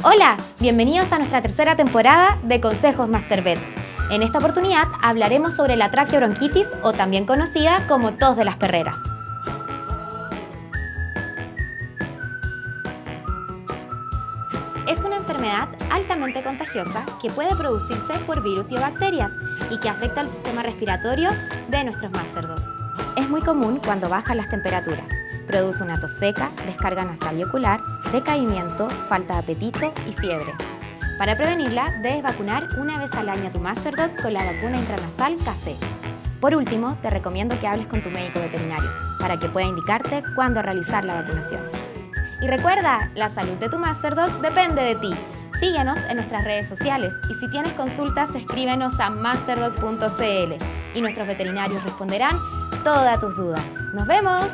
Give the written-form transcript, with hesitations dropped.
Hola, bienvenidos a nuestra tercera temporada de Consejos Mastervet. En esta oportunidad hablaremos sobre la traqueobronquitis o también conocida como tos de las perreras. Es una enfermedad altamente contagiosa que puede producirse por virus y o bacterias y que afecta al sistema respiratorio de nuestros Masterdogs. Es muy común cuando bajan las temperaturas. Produce una tos seca, descarga nasal y ocular, decaimiento, falta de apetito y fiebre. Para prevenirla, debes vacunar una vez al año a tu Masterdog con la vacuna intranasal KC. Por último, te recomiendo que hables con tu médico veterinario para que pueda indicarte cuándo realizar la vacunación. Y recuerda, la salud de tu Masterdog depende de ti. Síguenos en nuestras redes sociales y si tienes consultas, escríbenos a masterdog.cl y nuestros veterinarios responderán todas tus dudas. ¡Nos vemos!